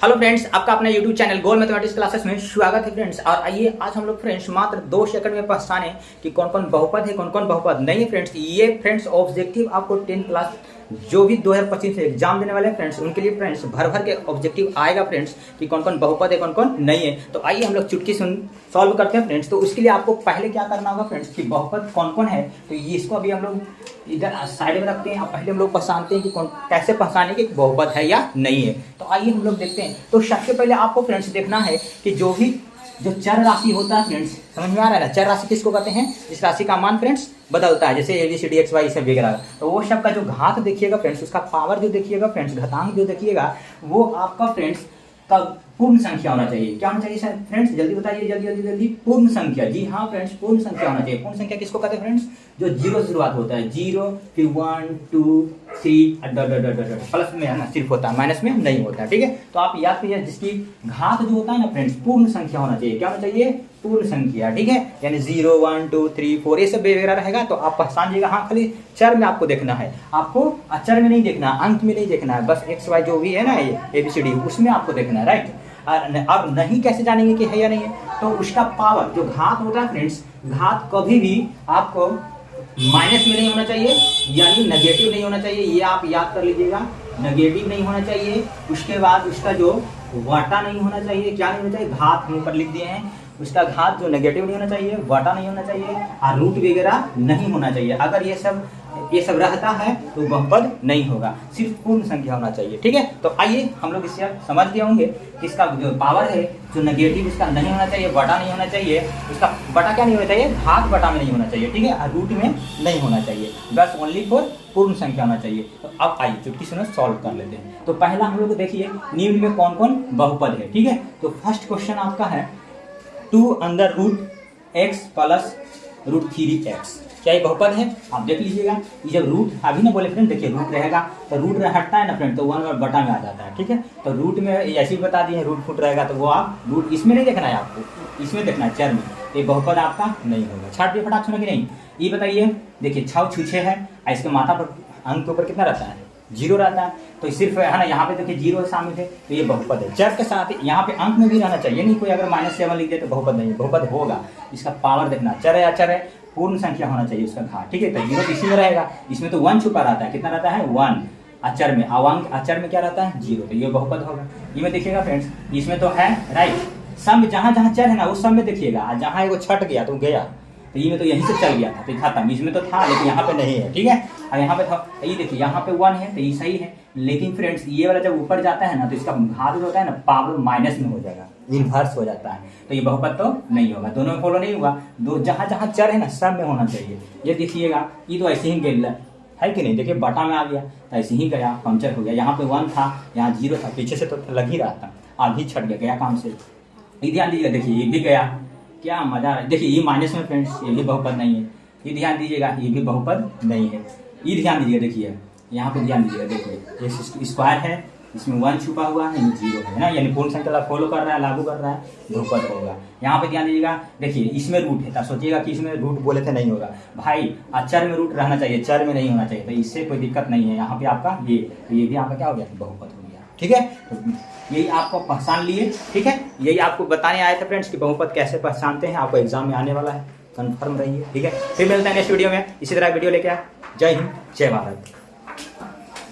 Hello friends, आपका अपना YouTube channel गोल mathematics classes में स्वागत है फ्रेंड्स। और आइए आज हम लोग फ्रेंड्स मात्र 2 सेकंड में पहचाने कि कौन कौन बहुपद है, कौन कौन बहुपद नहीं है फ्रेंड्स। ये फ्रेंड्स ऑब्जेक्टिव आपको 10th क्लास जो भी 2025 से एग्जाम देने वाले हैं फ्रेंड्स, उनके लिए फ्रेंड्स भर भर के ऑब्जेक्टिव आएगा फ्रेंड्स कि कौन कौन बहुपद है, कौन कौन नहीं है। तो आइए हम लोग चुटकी सुन सॉल्व करते हैं फ्रेंड्स। तो उसके लिए आपको पहले क्या करना होगा फ्रेंड्स कि बहुपद कौन कौन है। तो ये इसको अभी हम लोग इधर साइड में रखते हैं। अब पहले हम लोग पहचानते हैं कि कौन कैसे पहचाने कि बहुपद है या नहीं है। तो आइए हम लोग देखते हैं। तो सबसे पहले आपको फ्रेंड्स देखना है कि जो चर राशि होता है फ्रेंड्स, समझ में आ रहा है ना। चर राशि किसको कहते हैं? इस राशि का मान फ्रेंड्स बदलता है, जैसे ABCD XY सब वगैरह। तो वो सब का जो घात देखिएगा फ्रेंड्स, उसका पावर जो देखिएगा फ्रेंड्स, घातांक जो देखिएगा, वो आपका फ्रेंड्स का पूर्ण संख्या होना चाहिए। क्या होना चाहिए सर फ्रेंड्स? जल्दी बताइए, जल्दी जल्दी जल्दी। पूर्ण संख्या, जी हाँ फ्रेंड्स, पूर्ण संख्या होना चाहिए। पूर्ण संख्या किसको कहते हैं फ्रेंड्स? जो 0 से शुरुआत होता है, 0 फिर 1 2 3 प्लस में है ना सिर्फ होता है, माइनस में नहीं होता है। ठीक है, तो आप याद कीजिए जिसकी घात जो होता है ना फ्रेंड्स, पूर्ण संख्या होना चाहिए। क्या होना चाहिए? पूर्ण संख्या। ठीक है, यानी 0 1 2 3 4 ये सब वगैरह रहेगा तो आप पहचान जाइएगा। हाँ, खाली चर में आपको देखना है, आपको अचर में नहीं देखना, अंक में नहीं देखना है, बस XY जो भी है ना ये ABCD उसमें आपको देखना है, राइट। अब नहीं कैसे जानेंगे कि है या नहीं है? तो उसका पावर जो घात होता है फ्रेंड्स, घात कभी भी आपको माइनस में नहीं होना चाहिए, यानी नेगेटिव नहीं होना चाहिए। ये आप याद कर लीजिएगा, नेगेटिव नहीं होना चाहिए। उसके बाद उसका जो वाटा नहीं होना चाहिए। क्या नहीं होना चाहिए? घात हम ऊपर लिख दिए हैं, उसका घात जो नेगेटिव नहीं होना चाहिए, वाटा नहीं होना चाहिए और रूट वगैरह नहीं होना चाहिए। अगर ये सब रहता है तो बहुपद नहीं होगा, सिर्फ पूर्ण संख्या होना चाहिए। ठीक है, तो आइए हम लोग इससे समझ गए होंगे कि इसका जो पावर है जो नेगेटिव, इसका नहीं होना चाहिए, बटा नहीं होना चाहिए। इसका बटा क्या नहीं होना चाहिए? घात बटा में नहीं होना चाहिए। ठीक है, और रूट में नहीं होना चाहिए, बस ओनली फॉर पूर्ण संख्या होना चाहिए। तो अब आइए चुटकी सुनो सॉल्व कर लेते हैं। तो पहला हम लोग देखिए निम्न में कौन कौन बहुपद है। ठीक है, तो फर्स्ट क्वेश्चन आपका है 2 under root x plus root 3x। क्या ये बहुपद है? आप देख लीजिएगा। ये जब रूट अभी ना बोले फ्रेंड, देखिए रूट रहेगा तो रूट हटता है ना फ्रेंड, तो 1 बटा में आ जाता है। ठीक है, तो रूट में ऐसे ही बता दिए, रूट फुट रहेगा तो वो आप रूट इसमें नहीं देखना है, आपको इसमें देखना है, चर में। ये बहुपद आपका नहीं होगा। छाट पे फटाक सुना कि नहीं? ये बताइए, देखिए 6 6 है, इसके माथा पर अंक के ऊपर कितना रहता है? 0 रहता है। तो सिर्फ है ना, यहाँ पे देखिए 0 शामिल है, तो ये बहुपद है। चर के साथ यहाँ पे अंक में भी रहना चाहिए, नहीं कोई अगर -7 लिख दे तो बहुपद नहीं, बहुपद होगा। इसका पावर देखना, चर है अचर है, पूर्ण संख्या होना चाहिए उसका घात। ठीक है, तो 0 इसी में रहेगा, इसमें तो 1 छुपा रहता है। कितना रहता है? 1 अचर में। अचर में क्या रहता है? 0, तो ये बहुपद होगा। ये में देखिएगा फ्रेंड्स, इसमें तो है राइट, सब जहाँ जहाँ चर है ना उस सब में देखिएगा, जहाँ वो छट गया तो गया, तो ये में तो यहीं से चल गया था तो खत्म। इसमें तो था लेकिन यहाँ पे नहीं है। ठीक है, और यहाँ पे था, ये देखिए यहाँ पे 1 है तो ये सही है। लेकिन फ्रेंड्स ये वाला जब ऊपर जाता है ना तो इसका घात जो होता है ना पावर माइनस में हो जाएगा, इन्वर्स हो जाता है, तो ये बहुपद तो नहीं होगा। दोनों में फॉलो नहीं हुआ, दो जहाँ जहाँ चर है ना सब में होना चाहिए। ये देखिएगा, ये तो ऐसे ही गिर है कि नहीं, देखिए बटा में आ गया तो ऐसे ही गया, पंक्चर हो गया। यहाँ पे 1 था, यहाँ 0 था, पीछे से तो लग ही रहा था, आधी छट गया काम से। ये ध्यान दीजिएगा, देखिए ये भी गया, क्या मजा है। देखिए ये माइनस में फ्रेंड्स, ये भी बहुपद नहीं है। ये ध्यान दीजिएगा, ये भी बहुपद नहीं है। ये ध्यान दीजिएगा, देखिए यहाँ पे ध्यान दीजिएगा, देखिए ये स्क्वायर है, इसमें 1 छुपा हुआ है, 0 है ना, यानी पूर्ण संख्या फॉलो कर रहा है, लागू कर रहा है, बहुपद होगा। यहाँ पे ध्यान दीजिएगा, देखिए इसमें रूट है, तो सोचिएगा कि इसमें रूट बोले थे, नहीं होगा भाई। अचर में रूट रहना चाहिए, चर में नहीं होना चाहिए, तो इससे कोई दिक्कत नहीं है। यहाँ पे आपका ये, तो ये भी आपका क्या हो गया? बहुपद हो गया। ठीक है, तो यही आपको पहचान लिए। ठीक है, यही आपको बताने आए थे फ्रेंड्स कि बहुपद कैसे पहचानते हैं, आपको एग्जाम में आने वाला है, कंफर्म रहिए। ठीक है, फिर मिलते हैं नेक्स्ट वीडियो में इसी तरह वीडियो लेके आए। जय हिंद, जय भारत।